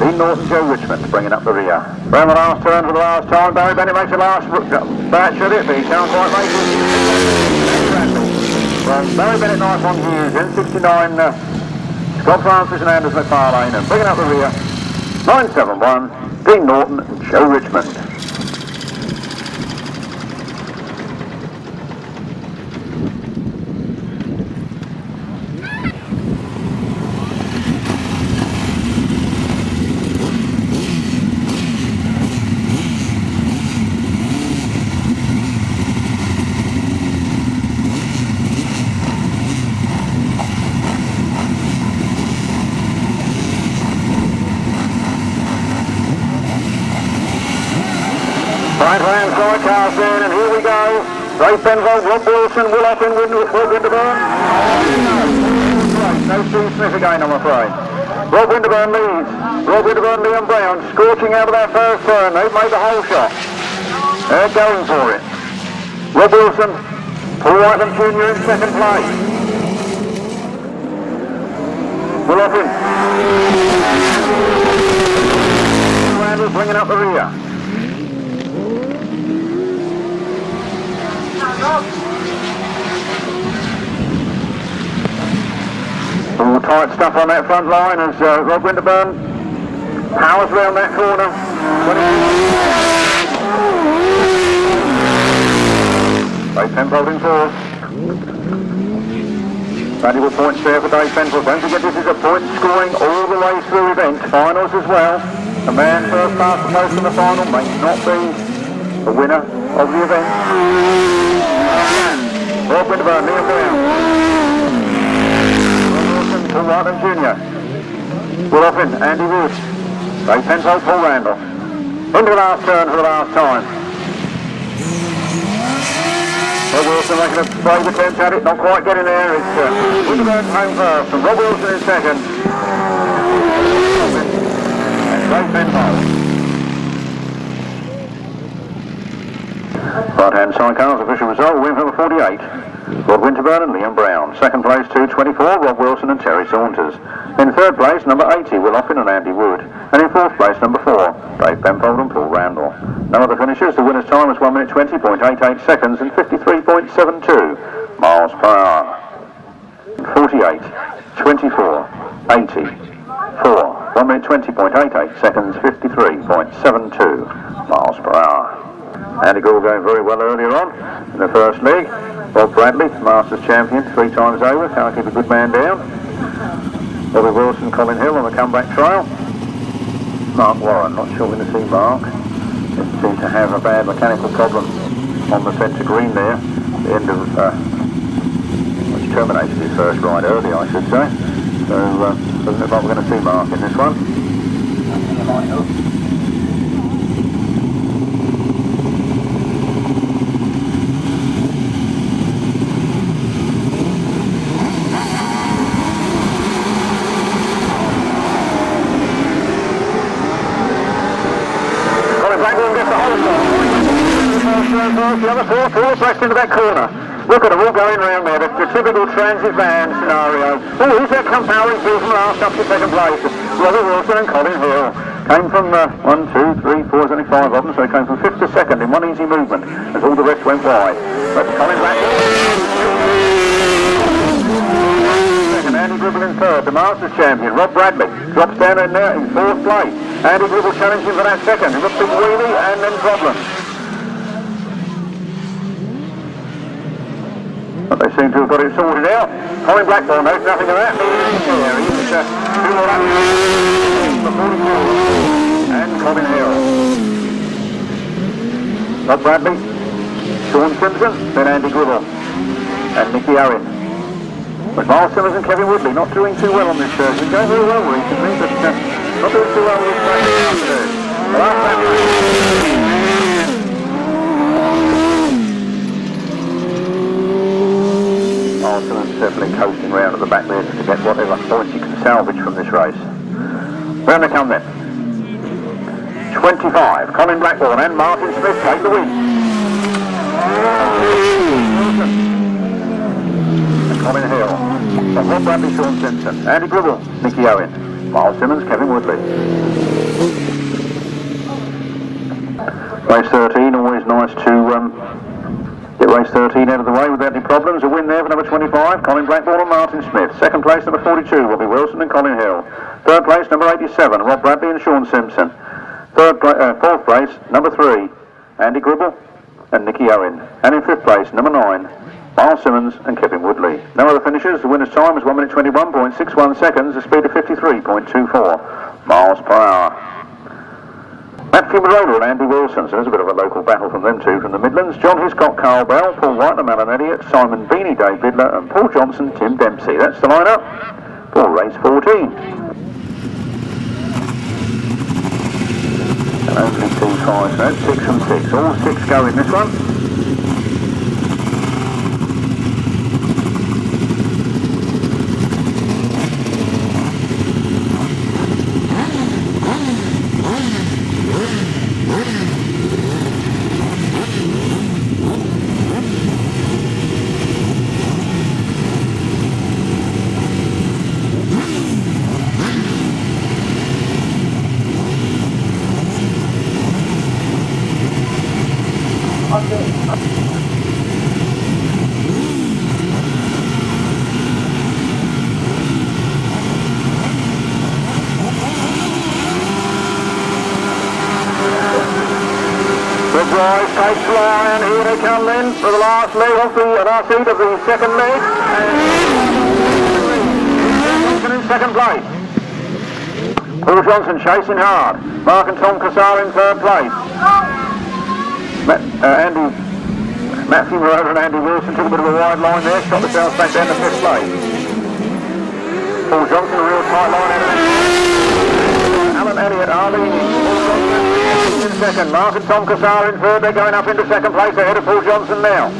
Dean Norton, Joe Richmond bringing up the rear. Round the last turn for the last time. Barrie Bennett makes the last batch of it, but he can't quite make it. From Barrie Bennett, Nice on Hughes, in 69, Scott Francis and Anders McFarlane, and bringing up the rear, 971, Dean Norton and Joe Richmond. Right-hand sidecars then, and here we go. Penfold, Rob Wilson, Offen, Winterburn. No Steve Smith again, I'm afraid. Rob Winterburn leads. Rob Winterburn, Liam Brown, scorching out of that first turn. They've made the whole shot. They're going for it. Rob Wilson, Paul Whitelam Jr. in second place. Offen. Randall bringing up the rear. All tight stuff on that front line as Rob Winterburn powers round that corner. Dave Penfold in fourth. Valuable points there for Dave Penfold. Don't forget this is a point scoring all the way through event. Finals as well. The man first past the post in the final may not be the winner of the event. Rob Winterburn, Liam Brown. Whitelam Jr. Will Offen, Andy Wood. Ray Penfold, Paul Randall. Into the last turn for the last time. Rob Wilson making a brave attempt at it, not quite getting there. It's Winterburn home first, and Rob Wilson in second. And Ray Penfold. Right-hand Sidecars official result, win number 48. Lord Winterburn and Liam Brown. Second place, 224, Rob Wilson and Terry Saunders. In third place, number 80, Will Offen and Andy Wood. And in fourth place, number 4, Ray Penfold and Paul Randall. No other finishers. The winner's time was 1 minute 20.88 seconds and 53.72 miles per hour. 48, 24, 80, 4, 1 minute 20.88 seconds, 53.72 miles per hour. Andy Gribble going very well earlier on in the first leg. Bob Radley, Masters champion 3 times over, can't keep a good man down. Robbie Wilson, Colin Hill on the comeback trail. Mark Warren, not sure we're going to see Mark. Just seemed to have a bad mechanical problem on the centre green there. The end of, which terminated his first ride early, I should say. So, doesn't look like we're going to see Mark in this one. The other four pressed into that corner. Look at them all going round there, the typical transit van scenario. Oh, who's that come powering through from last up to second place? Robbie Wilson and Colin Hill. Came from 1, 2, 3, 4, there's only 5 of them, so they came from 5th to 2nd in one easy movement as all the rest went wide. But Colin back. Second, Andy Gribble in third, the Masters champion, Rob Radley, drops down in there in 4th place. Andy Gribble challenging for that second, he got big wheelie and then problems. But they seem to have got it sorted out. Colin Blackbourn knows nothing of that. He's 2 more laps for 44. And Colin Hill. Rob Bradley, Shaun Simpson, then Andy Gribble. And Nicky Owen. But Myles, Simmons and Kevin Woodley not doing too well on this circuit. Going very well recently, but not doing too well with this track this afternoon. The last lap. Martyn certainly coasting round at the back there to get whatever points you can salvage from this race. Round they come then. 25, Colin Blackbourn and Martyn Smith take the win. And Colin Hill. Rob Bradley, Shaun Simpson, Andy Gribble, Nicky Owen, Myles Simmons, Kevin Woodley. Race 13, always nice to get race 13 out of the way without any problems. A win there for number 25, Colin Blackbourn and Martyn Smith. Second place, number 42, Robbie Wilson and Colin Hill. Third place, number 87, Rob Bradley and Shaun Simpson. Fourth place, number 3, Andy Gribble and Nicky Owen. And in 5th place, number 9, Myles Simmons and Kevin Woodley. No other finishers. The winner's time is 1 minute 21.61 seconds, a speed of 53.24 miles per hour. Fumarola and Andy Wilson, so there's a bit of a local battle from them two from the Midlands. John Hiscock, Carl Bell, Paul Whitelam, Alan Elliott, Simon Beanie, Dave Bidler and Paul Johnson, Tim Dempsey. That's the lineup for race 14. And only 2 5, so 6 and 6. All 6 go in this one. Takes line, here they come then for the last leg of the last seat of the second leg. And in second place. Paul Johnson chasing hard. Mark and Tom Cossar in third place. Fumarola and Andy Wilson took a bit of a wide line there, shot themselves back down to 5th place. Paul Johnson, a real tight line out of it. Alan Elliott are leading. Paul Johnson in second. Martyn, Tom Cossar in third. They're going up into second place ahead of Paul Johnson now.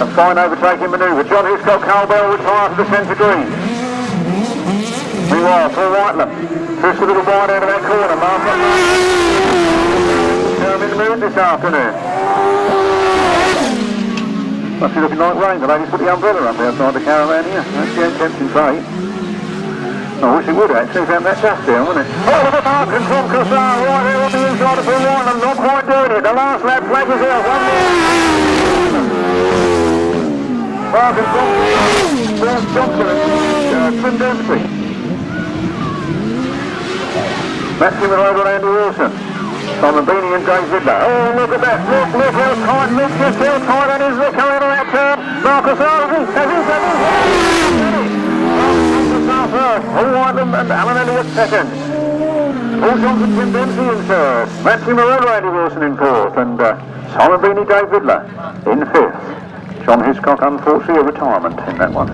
A fine overtaking manoeuvre. John Hiscock, Carl Bell retire to the centre green. Meanwhile, Paul Whitelam just a little wide out of that corner. Martyn in the mood this afternoon. Must be looking like rain. The ladies put the umbrella up outside the caravan here. That's the tempting fate. I wish it would actually, if it hadn't that dust down, wouldn't it? Oh, look at Martyn, Tom Cossar right there on the inside of Paul Whitelam. Not quite doing it. The last lap flag is out. One more. Martyn, Tom Johnson and Glen Dempsey. Fumarola and Andi Wilson. Simon Beanie and Dave Vidler. Oh, look at that. Look how tight. Look just how tight that is. They're coming out of that turn. Marcus Harvey has it. Paul Whitelam and Alan Elliott second. Paul Johnson, Glen Dempsey in third. Fumarola, Andi Wilson in fourth. And Simon Beanie, Dave Vidler in fifth. John Hiscock, unfortunately, a retirement in that one.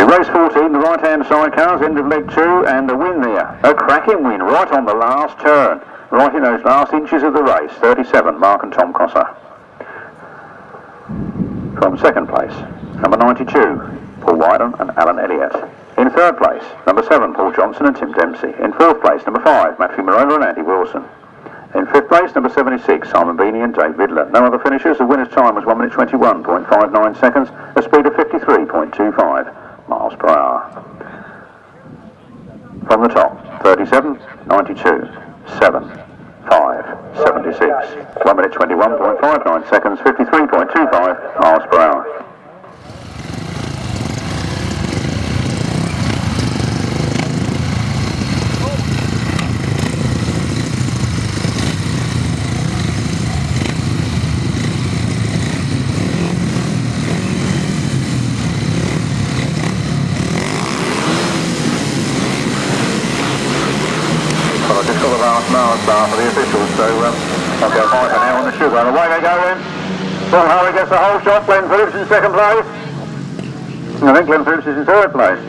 Race 14, the right-hand side cars, end of leg 2, and a win there. A cracking win right on the last turn, right in those last inches of the race. 37, Mark and Tom Cossar. From second place, number 92, Paul Whitelam and Alan Elliott. In third place, number 7, Paul Johnson and Tim Dempsey. In fourth place, number 5, Fumarola and Andi Wilson. In fifth place, number 76, Simon Beanie and Dave Vidler. No other finishers. The winner's time was 1 minute 21.59 seconds, a speed of 53.25. miles per hour. From the top, 37, 92, 7, 5, 76. 1 minute 21.59 seconds, 53.25 miles per hour. Bar for the officials, so I'll go high for now on the sugar. Away they go then. Well, Harvey gets the whole shot. Glen Phillips in second place. I think Glen Phillips is in third place.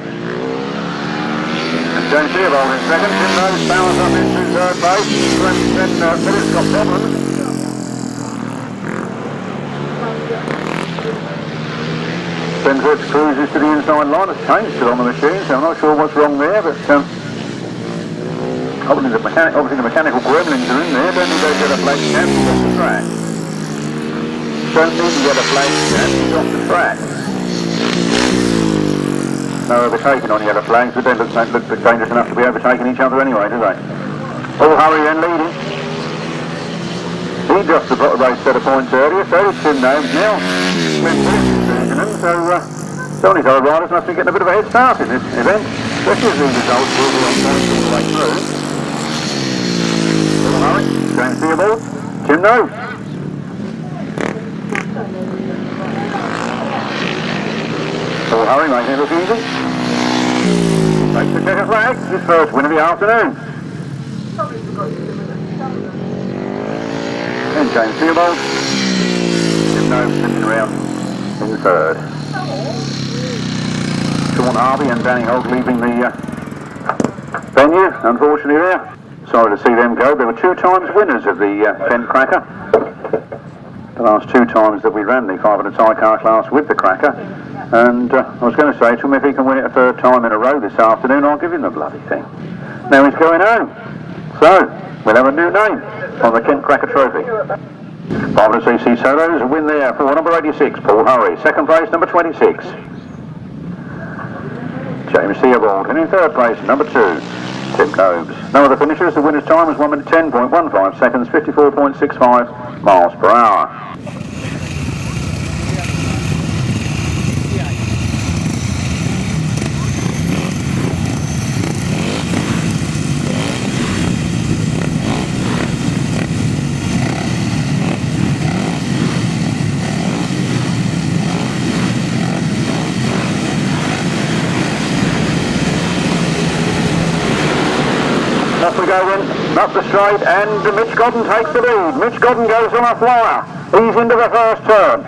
And James Theobald in second. Tim Nobes powers up into third place. Then Phillips got problems. Glen Phillips cruises to the inside line. It's changed still on the machine, so I'm not sure what's wrong there, but obviously the mechanical gremlins are in there. Don't need to get a flag snap, he's off the track. Don't need to get a flag snap, he's off the track. No overtaking on yellow flags, but they don't look dangerous enough to be overtaking each other anyway, do they? Paul Harvey then leading. He just got a race set of points earlier, so it's Tim Nobes now. So some of these other riders must be getting a bit of a head start in this event, especially as these results will be on points all the way through. James Theobald, Tim Nobes. Paul Harvey making it look easy. Takes the checker flag, his first win of the afternoon. And James Theobald, Tim Nobes sitting around in third. Shaun, Harvey and Danny Holt leaving the venue, unfortunately there. Sorry to see them go. There were 2 times winners of the Fendt Kracker. The last 2 times that we ran the 500 sidecar class with the Kracker. And I was going to say to him, if he can win it a 3rd time in a row this afternoon, I'll give him the bloody thing. Now he's going home. So, we'll have a new name on the Kent Kracker Trophy. 500cc solos, a win there for number 86, Paul Harvey. Second place, number 26, James Theobald. And in third place, number 2, Tim Nobes. No other finishers. The winner's time was 1 minute 10.15 seconds, 54.65 miles per hour. Off we go then, up the straight, and Mitch Godden takes the lead. Mitch Godden goes on a flyer. He's into the first turn.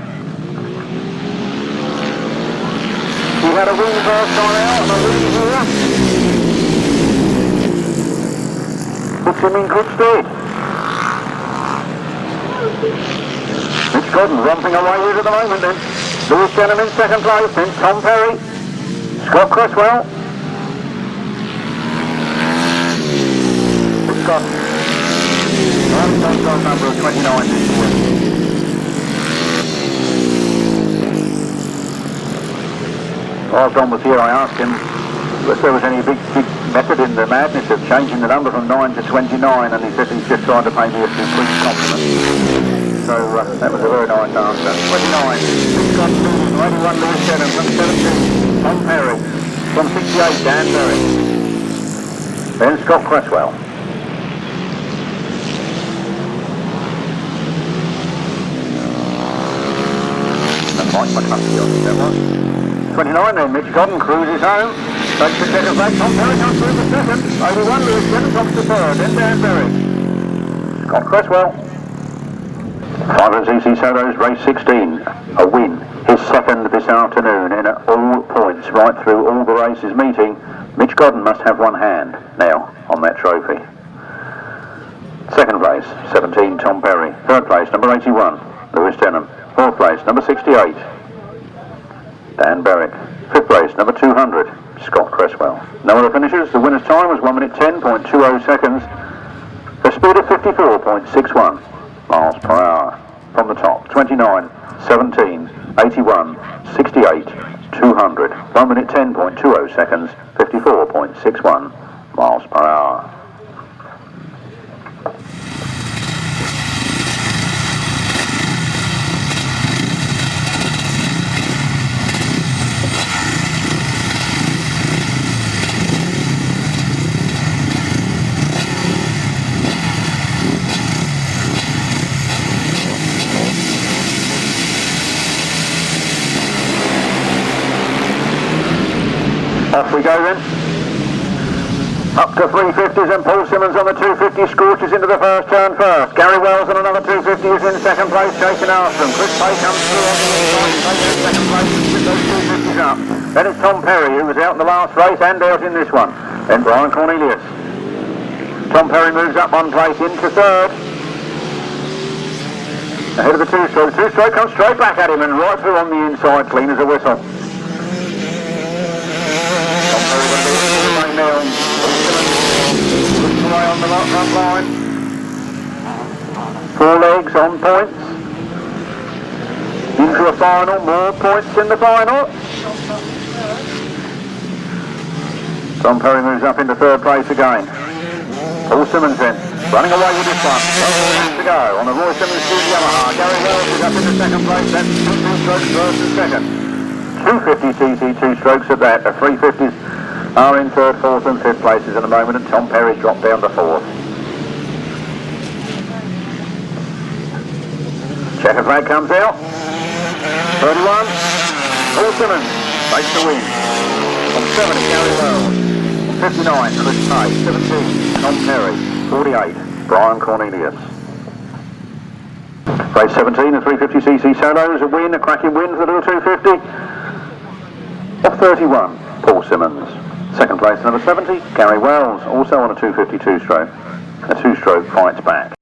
He had a wing first time out and a wing here. Puts him in good stead. Mitch Godden romping away with it at the moment then. Lewis Denham in second place, then Tom Perry, Scott Cresswell. Hiscock. Got number of 29 this year. While Don was here, I asked him if there was any big method in the madness of changing the number from 9 to 29, and he said he's just trying to pay me a complete compliment. So that was a very nice answer. 29, Hiscock, 81 Lewis Denham, from 17, Tom Perry, from 68, Dan Barrie, then Scott Cresswell. And Mike McCluskey, I think that was. 29 then, Mitch Godden cruises home, takes the checker back, Tom Perry comes through the second, 81 Lewis Denham comes to third, then Dan Barrie, Scott Cresswell. 500cc Solos race 16, a win, his second this afternoon in all points, right through all the races meeting. Mitch Godden must have one hand now on that trophy. Second place, 17, Tom Perry. Third place, number 81, Lewis Denham. Fourth place, number 68, Dan Barrie. Fifth place, number 200, Scott Cresswell. No other finishers. The winner's time was 1 minute 10.20 seconds. The speed of 54.61 miles per hour. From the top, 29, 17, 81, 68, 200. 1 minute 10.20 seconds, 54.61 miles per hour. Off we go then. Up to 350s and Paul Simmons on the 250 scorches into the first turn first. Gary Wells on another 250 is in second place, chasing after him. Chris Pay comes through on the inside, taking in second place with those 250s up. Then it's Tom Perry, who was out in the last race and out in this one. Then Brian Cornelius. Tom Perry moves up one place into third. Ahead of the two-stroke. Two-stroke comes straight back at him and right through on the inside, clean as a whistle. Away on the front line. 4 legs on points. Into a final, more points in the final. Tom Perry moves up into third place again. Paul Simmons then, running away with this one. 12 laps to go on the Roy Simmons Steel Yamaha. Gary Wells is up into second place, that's 2 strokes first and second. 250cc, 2 strokes at that. The 350s are in third, fourth and fifth places at the moment, and Tom Perry's dropped down to fourth. Checker flag comes out. 31, Paul Simmons takes the win. On 70, Gary Wells. 59, Chris Pay. 17, Tom Perry. 48, Brian Cornelius. Race 17, the 350cc Solos, a win, a cracking win for the little 250. Of 31, Paul Simmons. Second place, number 70, Gary Wells, also on a 252 stroke. A 2-stroke fights back.